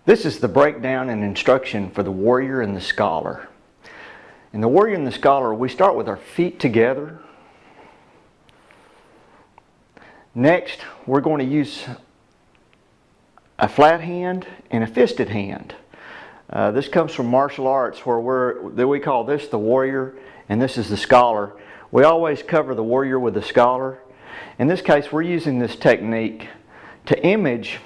This is the breakdown and instruction for the warrior and the scholar. In the warrior and the scholar, we start with our feet together. Next, we're going to use a flat hand and a fisted hand. This comes from martial arts where we call this the warrior and this is the scholar. We always cover the warrior with the scholar. In this case, we're using this technique to image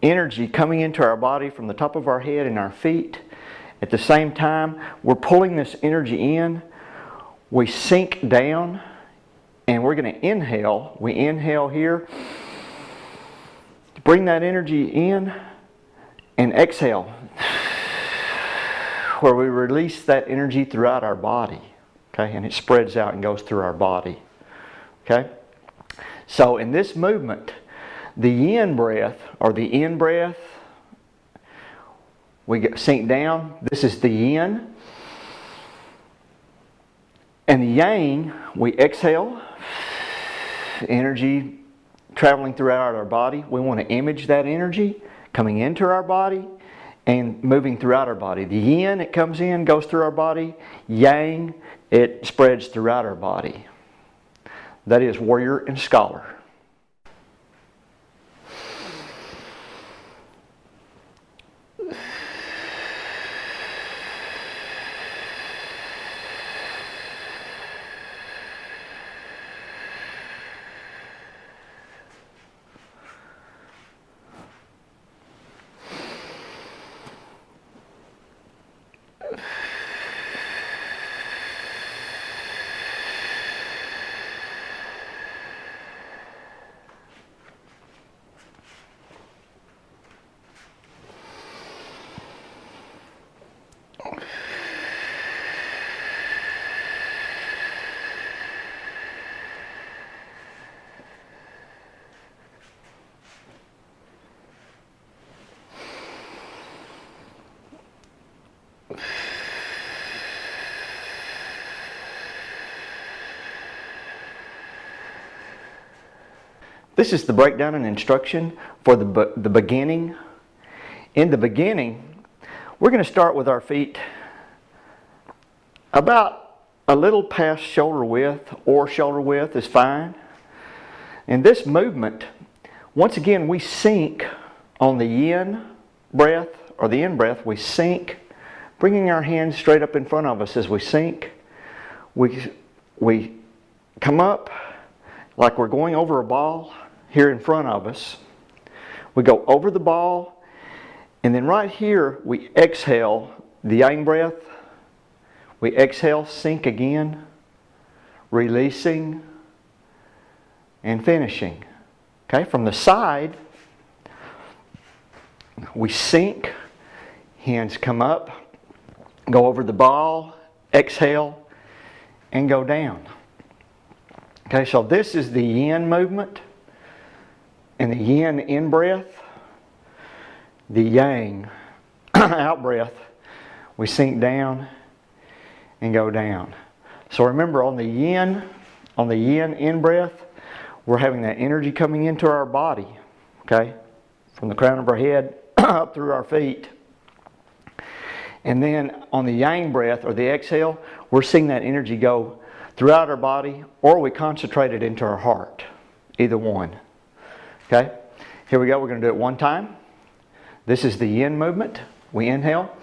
energy coming into our body from the top of our head and our feet. At the same time, we're pulling this energy in. We sink down and we're going to inhale. We inhale here, bring that energy in, and exhale, where we release that energy throughout our body. Okay, and it spreads out and goes through our body. Okay, so in this movement, the yin breath, or the in breath, we sink down. This is the yin. And the yang, we exhale. Energy traveling throughout our body. We want to image that energy coming into our body and moving throughout our body. The yin, it comes in, goes through our body. Yang, it spreads throughout our body. That is warrior and scholar. This is the breakdown and instruction for the beginning. In the beginning, we're going to start with our feet about a little past shoulder width, or shoulder width is fine. In this movement, once again, we sink on the yin breath, or the in breath, we sink, bringing our hands straight up in front of us as we sink. We come up like we're going over a ball here in front of us. We go over the ball, and then right here we exhale the yang breath. We exhale, sink again, releasing and finishing. Okay, from the side, we sink, hands come up, go over the ball, exhale, and go down. Okay, so this is the yin movement. And the yin in breath, the yang out breath, we sink down and go down. So remember, on the yin in breath, we're having that energy coming into our body, okay, from the crown of our head up through our feet. And then on the yang breath, or the exhale, we're seeing that energy go throughout our body, or we concentrate it into our heart, either one. Okay, here we go. We're going to do it one time. This is the yin movement. We inhale,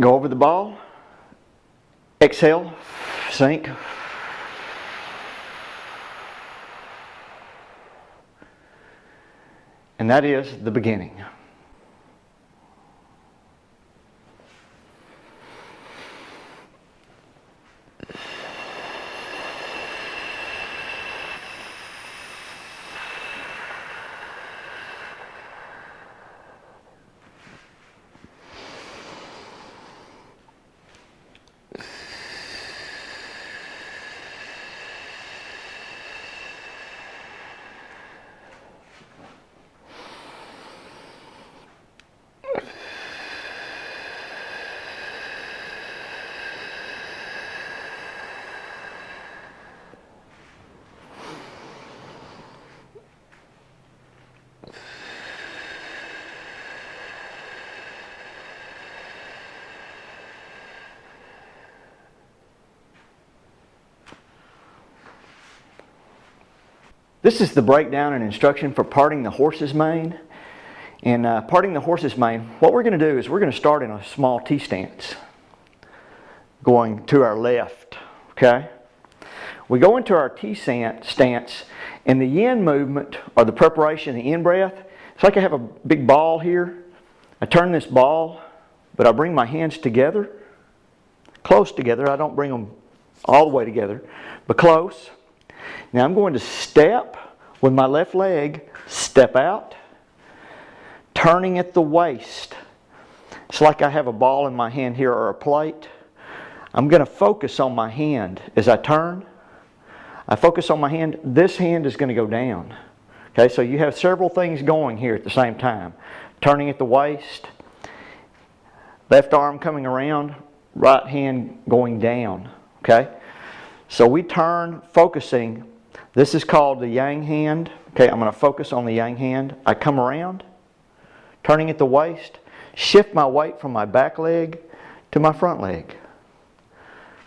go over the ball, exhale, sink, and that is the beginning. This is the breakdown and instruction for parting the horse's mane. And parting the horse's mane, what we're going to do is we're going to start in a small T stance, going to our left, okay? We go into our T stance, and the yin movement, or the preparation, the in breath, it's like I have a big ball here. I turn this ball, but I bring my hands together, close together. I don't bring them all the way together, but close. Now I'm going to step with my left leg, step out, turning at the waist. It's like I have a ball in my hand here or a plate. I'm going to focus on my hand as I turn. I focus on my hand. This hand is going to go down. Okay, so you have several things going here at the same time. Turning at the waist, left arm coming around, right hand going down. Okay, so we turn, focusing. This is called the yang hand. Okay, I'm going to focus on the yang hand. I come around, turning at the waist, shift my weight from my back leg to my front leg.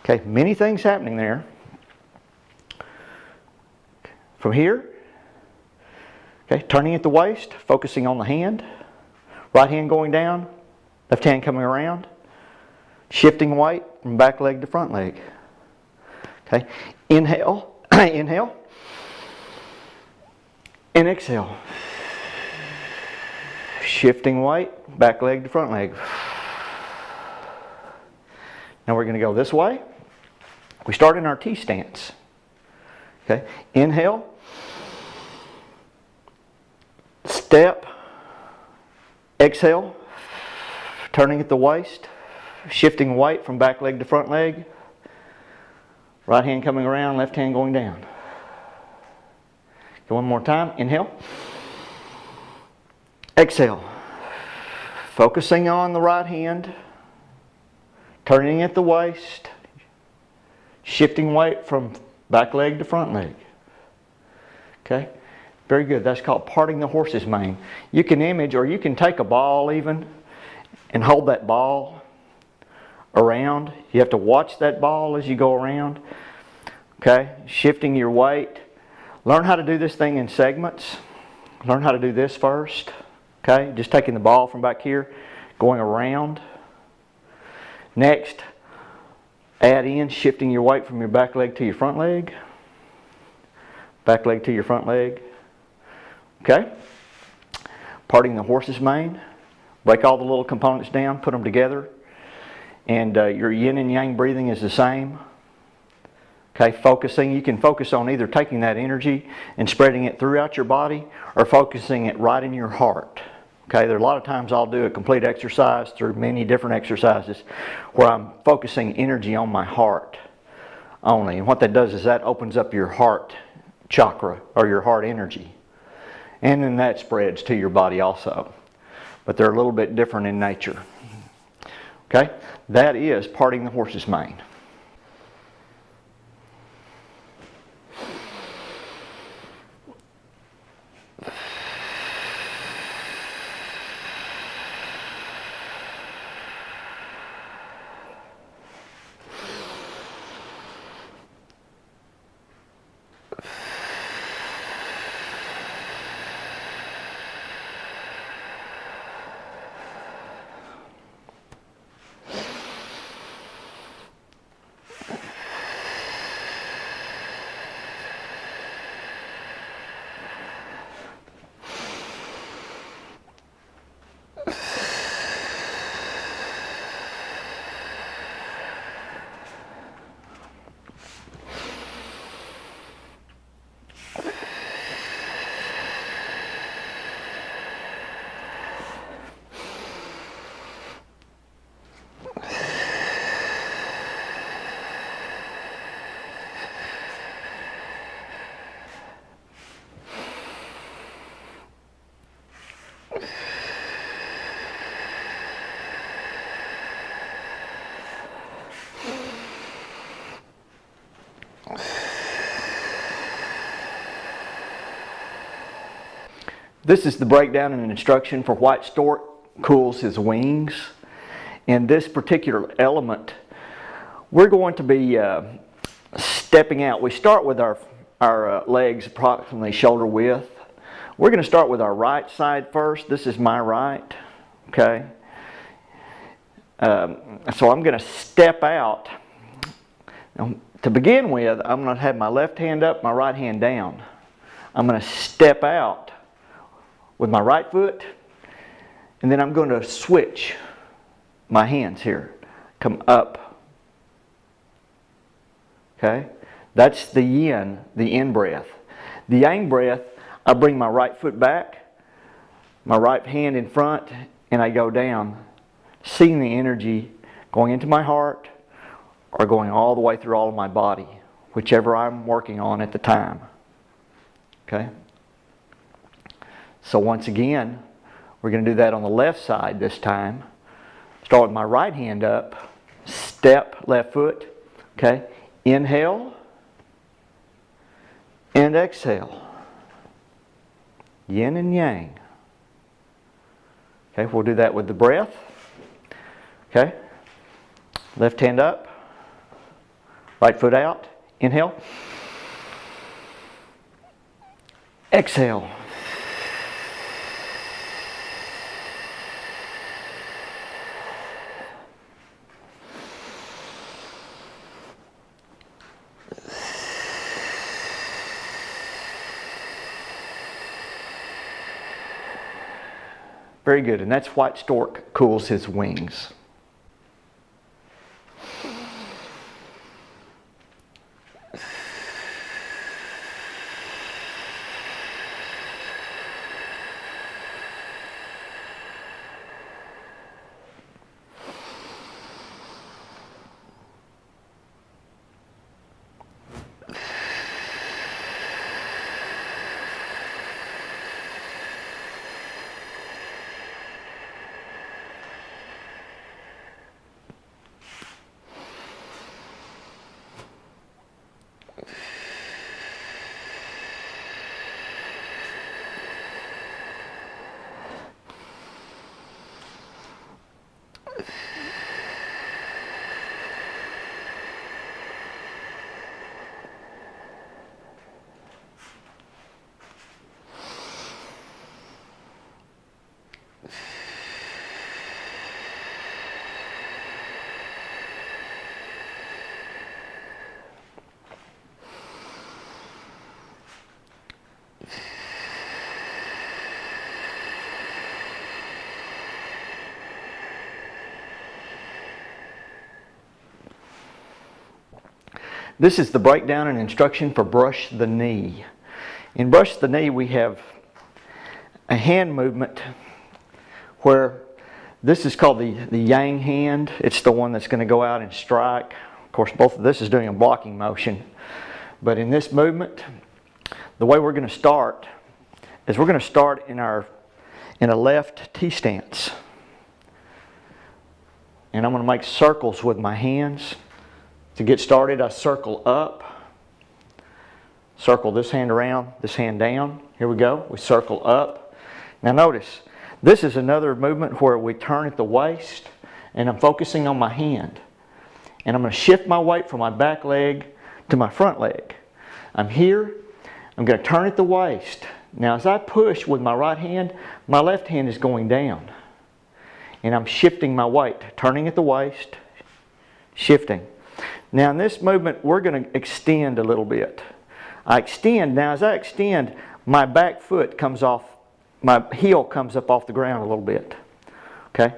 Okay, many things happening there. From here, okay, turning at the waist, focusing on the hand, right hand going down, left hand coming around, shifting weight from back leg to front leg. Okay, inhale, inhale, and exhale. Shifting weight, back leg to front leg. Now we're going to go this way. We start in our T stance. Okay, inhale, step, exhale, turning at the waist, shifting weight from back leg to front leg, right hand coming around, left hand going down. Okay, one more time, inhale, exhale, focusing on the right hand, turning at the waist, shifting weight from back leg to front leg. Okay, very good. That's called parting the horse's mane. You can image, or you can take a ball even and hold that ball around. You have to watch that ball as you go around. Okay, shifting your weight. Learn how to do this thing in segments. Learn how to do this first. Okay, just taking the ball from back here, going around. Next, add in shifting your weight from your back leg to your front leg. Back leg to your front leg. Okay? Parting the horse's mane. Break all the little components down, put them together. And your yin and yang breathing is the same. Okay, focusing. You can focus on either taking that energy and spreading it throughout your body, or focusing it right in your heart. Okay, there are a lot of times I'll do a complete exercise through many different exercises where I'm focusing energy on my heart only. And what that does is that opens up your heart chakra, or your heart energy. And then that spreads to your body also. But they're a little bit different in nature. Okay, that is parting the horse's mane. This is the breakdown and instruction for White Stork cools his wings. In this particular element, we're going to be stepping out. We start with our our legs approximately shoulder width. We're going to start with our right side first. This is my right, okay? So I'm going to step out. Now, to begin with, I'm going to have my left hand up, my right hand down. I'm going to step out with my right foot, and then I'm going to switch my hands here. Come up. Okay? That's the yin, the in breath. The yang breath, I bring my right foot back, my right hand in front, and I go down, seeing the energy going into my heart or going all the way through all of my body, whichever I'm working on at the time. Okay? So once again, we're going to do that on the left side this time. Start with my right hand up, step left foot, okay? Inhale and exhale. Yin and yang. Okay, we'll do that with the breath. Okay? Left hand up, right foot out, inhale. Exhale. Very good, and that's why Stork cools his wings. This is the breakdown and instruction for brush the knee. In brush the knee, we have a hand movement where this is called the yang hand. It's the one that's going to go out and strike. Of course, both of this is doing a blocking motion. But in this movement, the way we're going to start is we're going to start in a left T stance. And I'm going to make circles with my hands. To get started, I circle up, circle this hand around, this hand down. Here we go. We circle up. Now notice, this is another movement where we turn at the waist, and I'm focusing on my hand. And I'm going to shift my weight from my back leg to my front leg. I'm here. I'm going to turn at the waist. Now as I push with my right hand, my left hand is going down. And I'm shifting my weight, turning at the waist, shifting. Now in this movement, we're going to extend a little bit. I extend. Now as I extend, my back foot comes off, my heel comes up off the ground a little bit. Okay?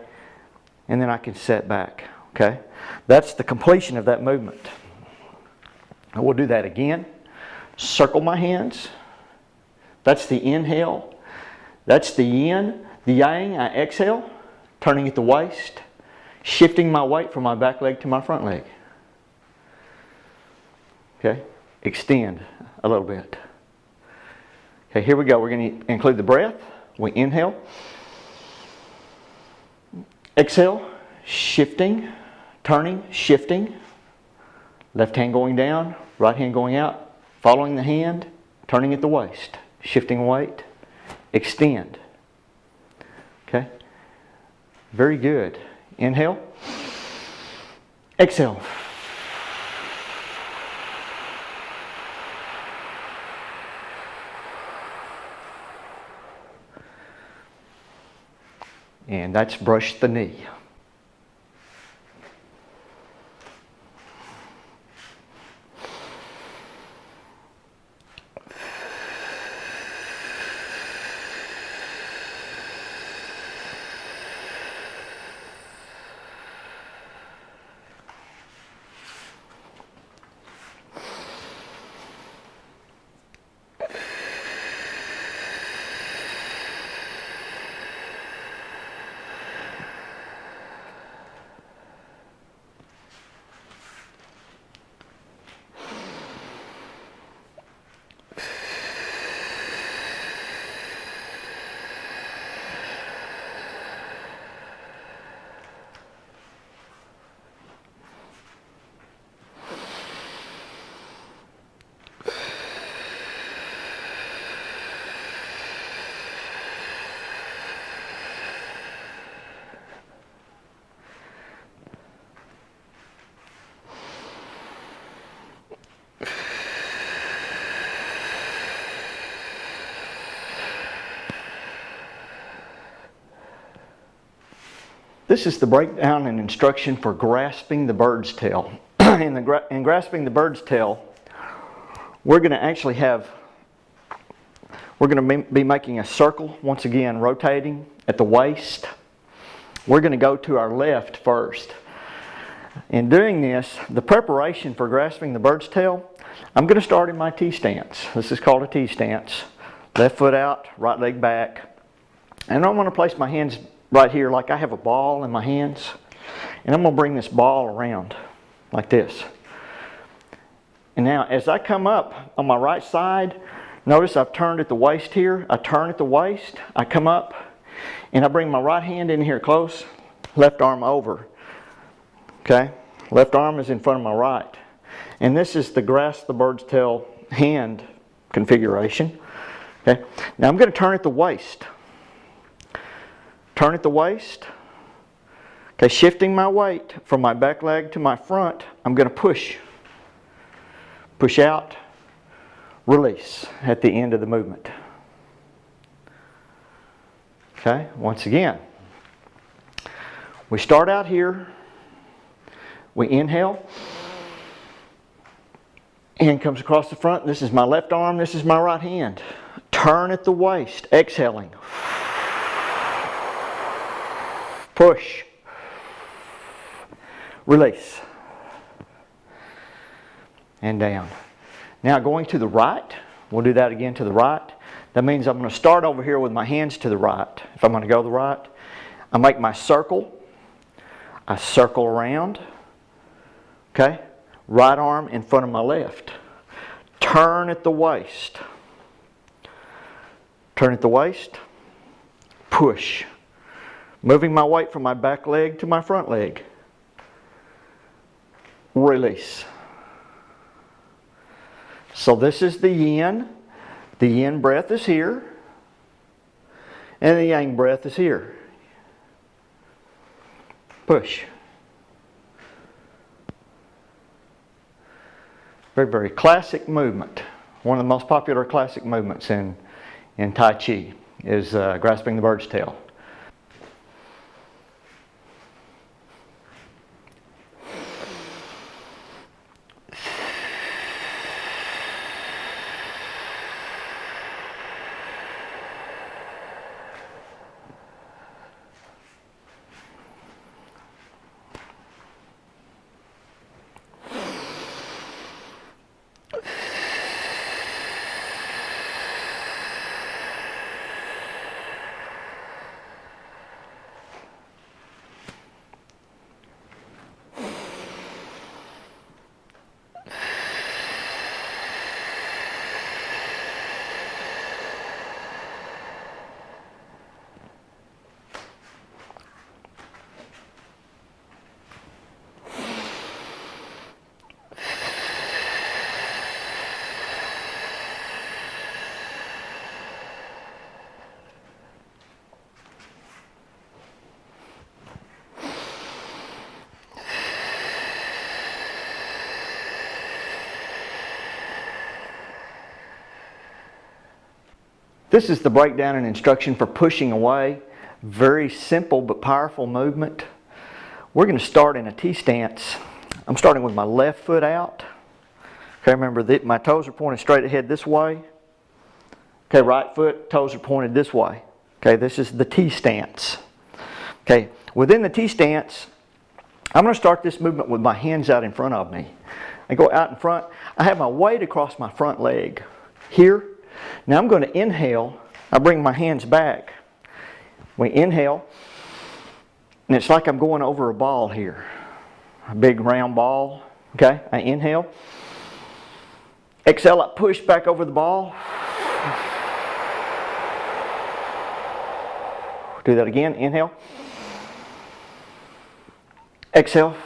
And then I can set back. Okay? That's the completion of that movement. And we'll do that again. Circle my hands. That's the inhale. That's the yin. The yang, I exhale, turning at the waist, shifting my weight from my back leg to my front leg. Okay, extend a little bit. Okay, here we go. We're going to include the breath. We inhale. Exhale, shifting, turning, shifting. Left hand going down, right hand going out, following the hand, turning at the waist, shifting weight, extend. Okay, very good. Inhale. Exhale. And that's brush the knee. This is the breakdown and instruction for grasping the bird's tail. In grasping the bird's tail, we're going to be making a circle, once again rotating at the waist. We're going to go to our left first. In doing this, the preparation for grasping the bird's tail, I'm going to start in my T stance. This is called a T stance. Left foot out, right leg back. And I'm going to place my hands right here like I have a ball in my hands. And I'm going to bring this ball around like this. And now as I come up on my right side, notice I've turned at the waist here. I turn at the waist, I come up, and I bring my right hand in here close, left arm over. Okay? Left arm is in front of my right. And this is the grasp the bird's tail hand configuration. Okay? Now I'm going to turn at the waist. Turn at the waist. Okay, shifting my weight from my back leg to my front, I'm going to push. Push out, release at the end of the movement. Okay, once again. We start out here. We inhale. Hand comes across the front. This is my left arm. This is my right hand. Turn at the waist, exhaling. Push. Release. And down. Now going to the right. We'll do that again to the right. That means I'm going to start over here with my hands to the right. If I'm going to go to the right, I make my circle. I circle around. Okay? Right arm in front of my left. Turn at the waist. Turn at the waist. Push. Moving my weight from my back leg to my front leg. Release. So this is the yin. The yin breath is here. And the yang breath is here. Push. Very, very classic movement. One of the most popular classic movements in Tai Chi is grasping the bird's tail. This is the breakdown and instruction for pushing away. Very simple but powerful movement. We're going to start in a T-stance. I'm starting with my left foot out. Okay, remember that my toes are pointed straight ahead this way. Okay, right foot, toes are pointed this way. Okay, this is the T-stance. Okay, within the T-stance, I'm going to start this movement with my hands out in front of me. I go out in front. I have my weight across my front leg here. Now I'm going to inhale. I bring my hands back. We inhale. And it's like I'm going over a ball here. A big round ball. Okay, I inhale. Exhale, I push back over the ball. Do that again. Inhale. Exhale.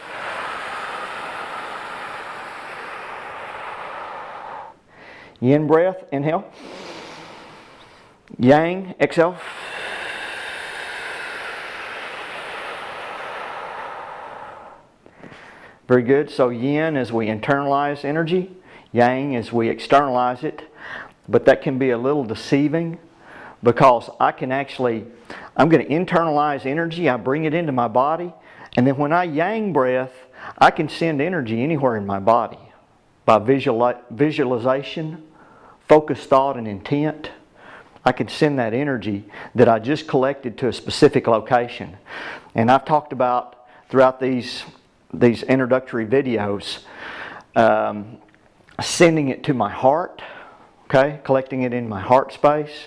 Yin breath. Inhale. Yang. Exhale. Very good. So yin is we internalize energy. Yang is we externalize it. But that can be a little deceiving because I'm going to internalize energy. I bring it into my body. And then when I yang breath, I can send energy anywhere in my body by visualization, focused thought, and intent. I can send that energy that I just collected to a specific location. And I've talked about throughout these introductory videos, sending it to my heart, okay, collecting it in my heart space,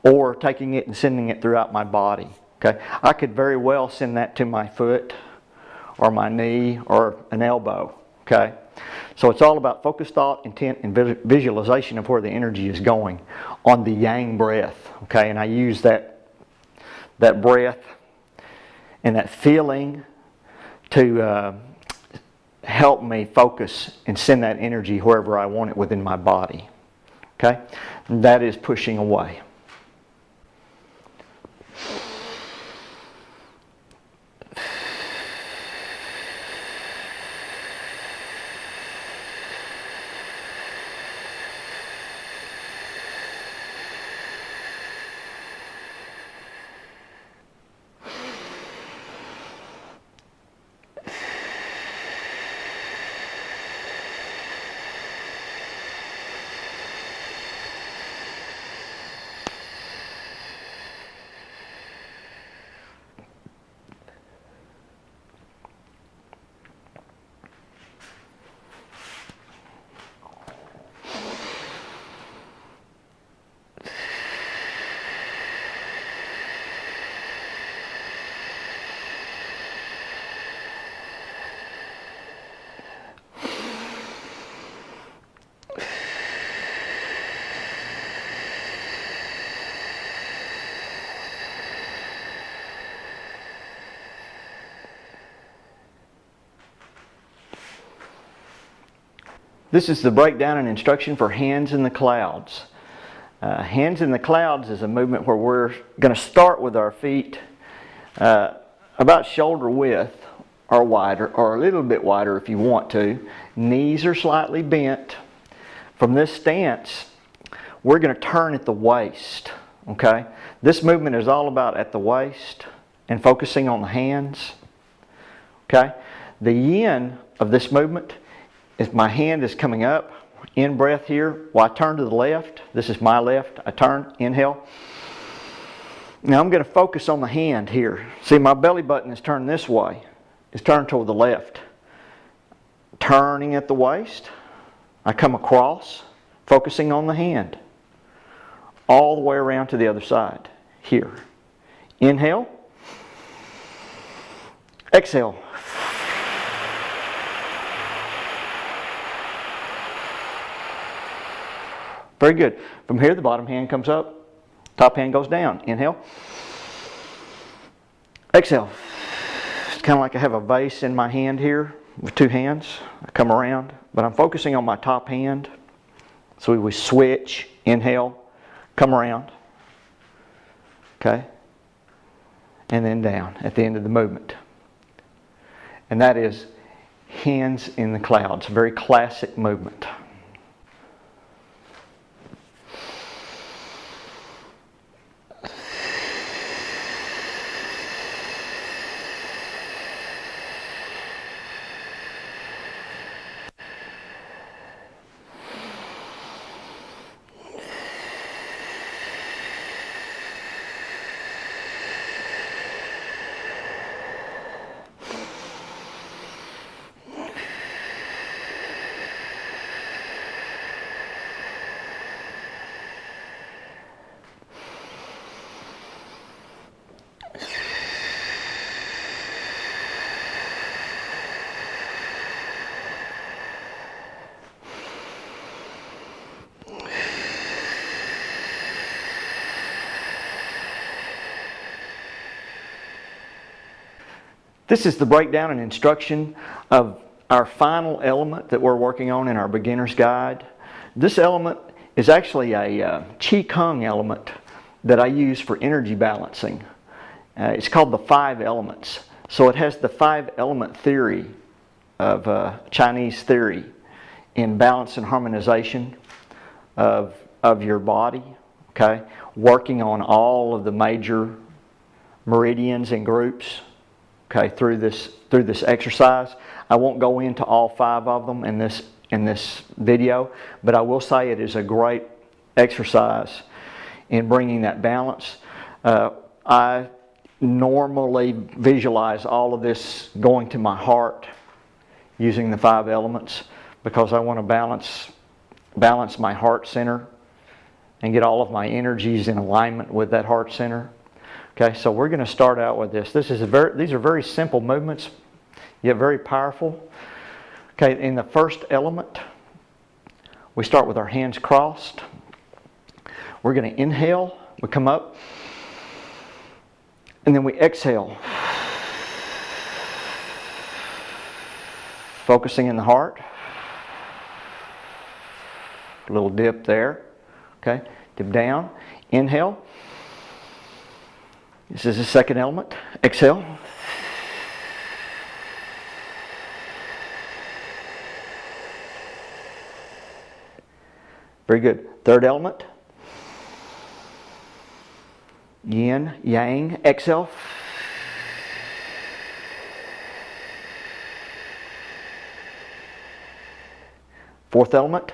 or taking it and sending it throughout my body. Okay, I could very well send that to my foot or my knee or an elbow. Okay, so it's all about focused thought, intent, and visualization of where the energy is going on the yang breath. Okay, and I use that breath and that feeling to help me focus and send that energy wherever I want it within my body. Okay, and that is pushing away. This is the breakdown and instruction for hands in the clouds. Hands in the clouds is a movement where we're going to start with our feet about shoulder width or wider, or a little bit wider if you want to. Knees are slightly bent. From this stance, we're going to turn at the waist. Okay? This movement is all about at the waist and focusing on the hands. Okay? The yin of this movement is my hand is coming up, in breath here. Well, I turn to the left. This is my left. I turn, inhale. Now I'm going to focus on the hand here. See, my belly button is turned this way. It's turned toward the left. Turning at the waist. I come across, focusing on the hand. All the way around to the other side. Here. Inhale. Exhale. Very good. From here, the bottom hand comes up, top hand goes down. Inhale. Exhale. It's kind of like I have a vase in my hand here with two hands. I come around, but I'm focusing on my top hand. So we switch. Inhale. Come around. Okay. And then down at the end of the movement. And that is hands in the clouds. A very classic movement. This is the breakdown and instruction of our final element that we're working on in our beginner's guide. This element is actually a Qi Kung element that I use for energy balancing. It's called the 5 elements. So it has the 5 element theory of Chinese theory in balance and harmonization of your body, okay? Working on all of the major meridians and groups, okay, through this exercise. I won't go into all 5 of them in this video, but I will say it is a great exercise in bringing that balance. I normally visualize all of this going to my heart using the 5 elements because I want to balance my heart center and get all of my energies in alignment with that heart center. Okay, so we're going to start out with this. These are very simple movements, yet very powerful. Okay, in the first element, we start with our hands crossed. We're going to inhale, we come up, and then we exhale. Focusing in the heart. A little dip there. Okay, dip down. Inhale. This is the second element. Exhale. Very good. Third element. Yin, yang. Exhale. Fourth element.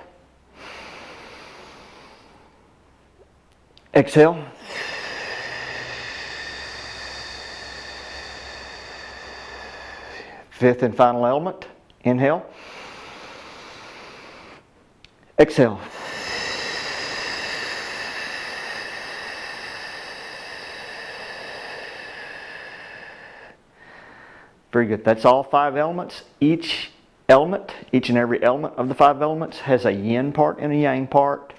Exhale. Fifth and final element. Inhale. Exhale. Very good. That's all 5 elements. Each and every element of the 5 elements has a yin part and a yang part.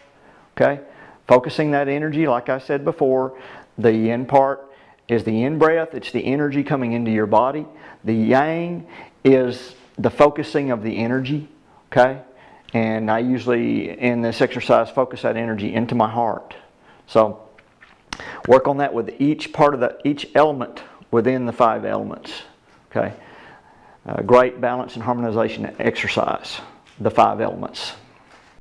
Okay? Focusing that energy, like I said before, the yin part is the in breath. It's the energy coming into your body. The yang is the focusing of the energy. Okay? And I usually, in this exercise, focus that energy into my heart. So, work on that with each element within the 5 elements. Okay? Great balance and harmonization exercise, the 5 elements.